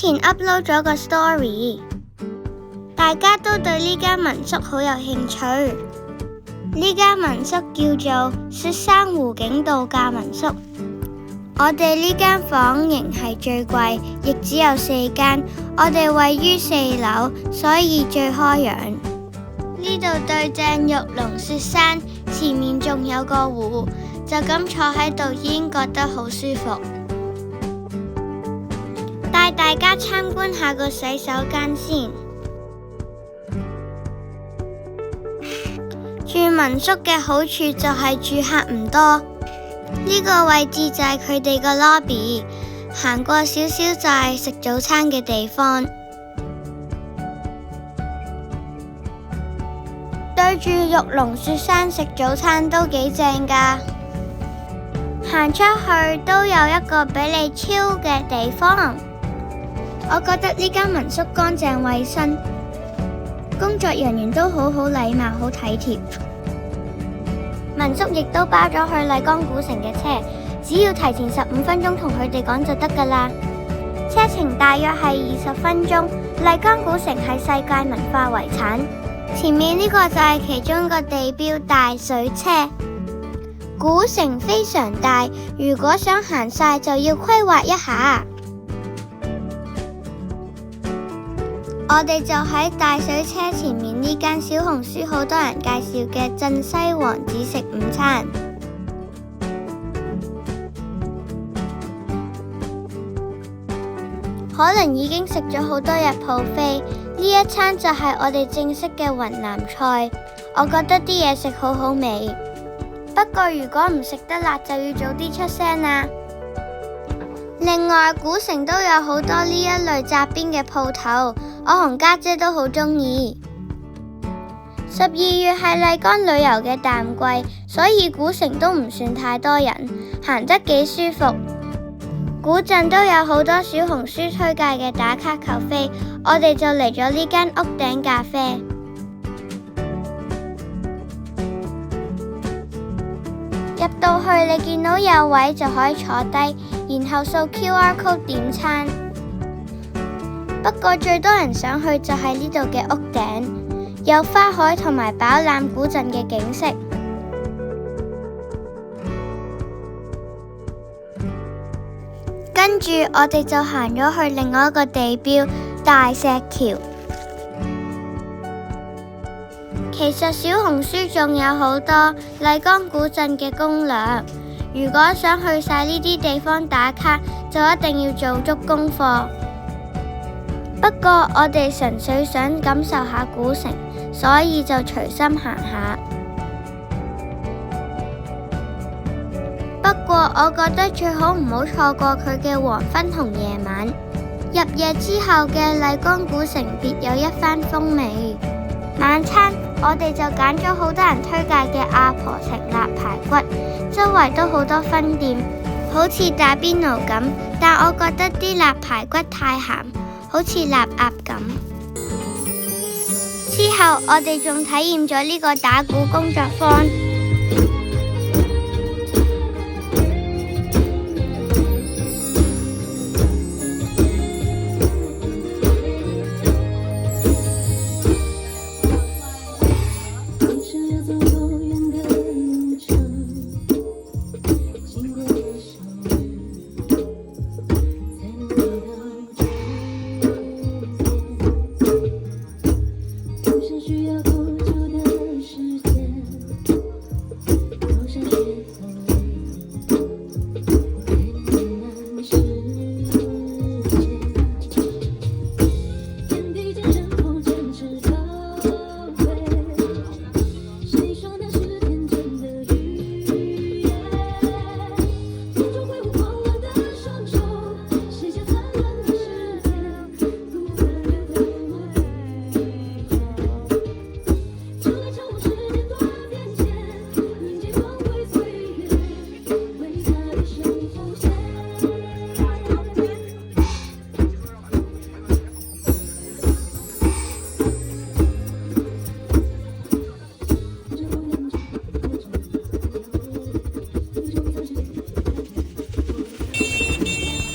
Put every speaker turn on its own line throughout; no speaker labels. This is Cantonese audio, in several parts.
前 upload 咗個 story， 大家都對呢間民宿好有興趣。呢間民宿叫做雪山湖景度假民宿。我哋呢間房型係最貴，亦只有4間。我哋位於4樓，所以最開揚。呢度對正玉龍雪山，前面仲有個湖，就咁坐喺度已經覺得好舒服。帶大家參觀下個洗手間先。住民宿嘅好處就係住客唔多。呢個位置就係佢哋個 lobby， 行過少少就係食早餐嘅地方。對住玉龍雪山食早餐都幾正㗎。行出去都有一個俾你 chill 嘅地方。我覺得呢間民宿乾淨衛生，工作人員都好禮貌，好體貼。民宿亦都包咗去麗江古城嘅車，只要提前15分鐘同佢哋講就得㗎啦。車程大約係20分鐘。麗江古城係世界文化遺產，前面呢個就係其中一個地標大水車。古城非常大，如果想行晒就要規劃一下。我哋就喺大水車前面呢間小紅書好多人介紹嘅鎮西王子食午餐。可能已經食咗好多日 buffet，呢一餐就係我哋正式嘅雲南菜。我覺得啲嘢食好好味，不過如果唔食得辣就要早啲出聲啦。另外，古城都有好多呢一類雜邊嘅鋪頭，我同家姐都好鍾意。12月係麗江旅遊嘅淡季，所以古城都唔算太多人，行得幾舒服。古鎮都有好多小紅書推介嘅打卡咖啡，我哋就嚟咗呢間屋頂咖啡。入到去你見到有位就可以坐低，然後掃 QR code 點餐。不過最多人想去就係呢度嘅屋頂，有花海同埋飽覽古鎮嘅景色。跟住我哋就行咗去另外一個地標大石橋。其實小紅書仲有好多麗江古鎮嘅攻略，如果想去晒呢啲地方打卡，就一定要做足功課。不過我哋純粹想感受下古城，所以就隨心行下。不過我覺得最好唔好錯過佢嘅黃昏同夜晚。入夜之後嘅麗江古城別有一番風味。晚餐我哋就揀咗好多人推介嘅阿婆城臘排骨，周圍都好多分店，好似打邊爐咁，但我覺得啲臘排骨太鹹，好似臘鴨咁。之後我哋仲體驗咗呢個打鼓工作坊。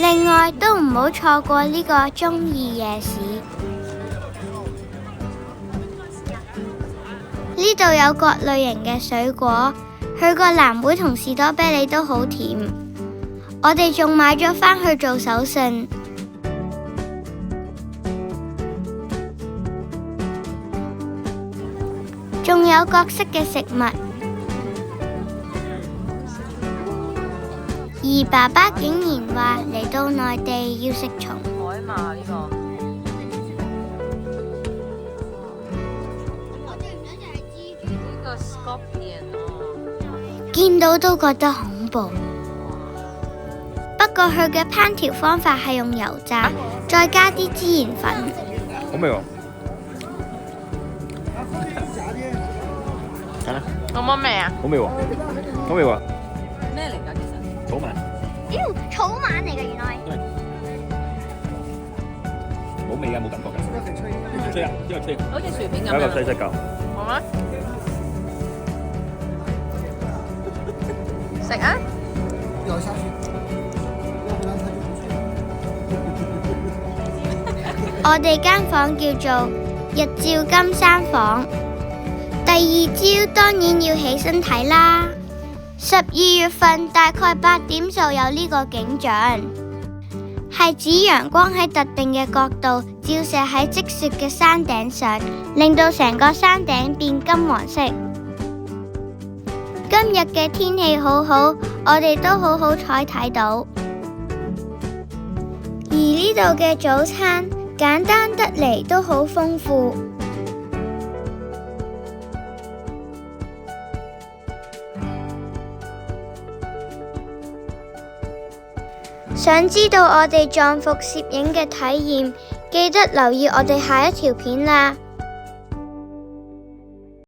另外都唔好錯過呢個中義夜市。呢度有各類型嘅水果，去過藍莓同士多啤梨都好甜。我哋仲買咗返去做手信。仲有各式嘅食物。而爸爸竟然話嚟到內地要食蟲。
海馬呢個。呢個 scorpion 喎。
見到都覺得恐怖。不過佢嘅烹調方法係用油炸，再加啲孜然粉。
好味喎！
有冇味啊？
好味喎！好味喎！
咩嚟㗎？其實
草蜢。
草蜢嚟嘅原來。
冇味㗎，冇感覺㗎。吹啊！呢個吹。
好似薯片咁
有一個
樣。
細細嚿。
好嗎？食啊！
我哋間房叫做日照金山房。第二朝當然要起身睇啦。12月份大概8點就有呢個景象，係指陽光喺特定嘅角度照射喺積雪嘅山頂上，令到成個山頂變金黃色。今日嘅天氣好好，我哋都好好彩睇到。而呢度嘅早餐簡單得嚟都好豐富。想知道我哋藏服攝影嘅體驗，記得留意我哋下一條片啦！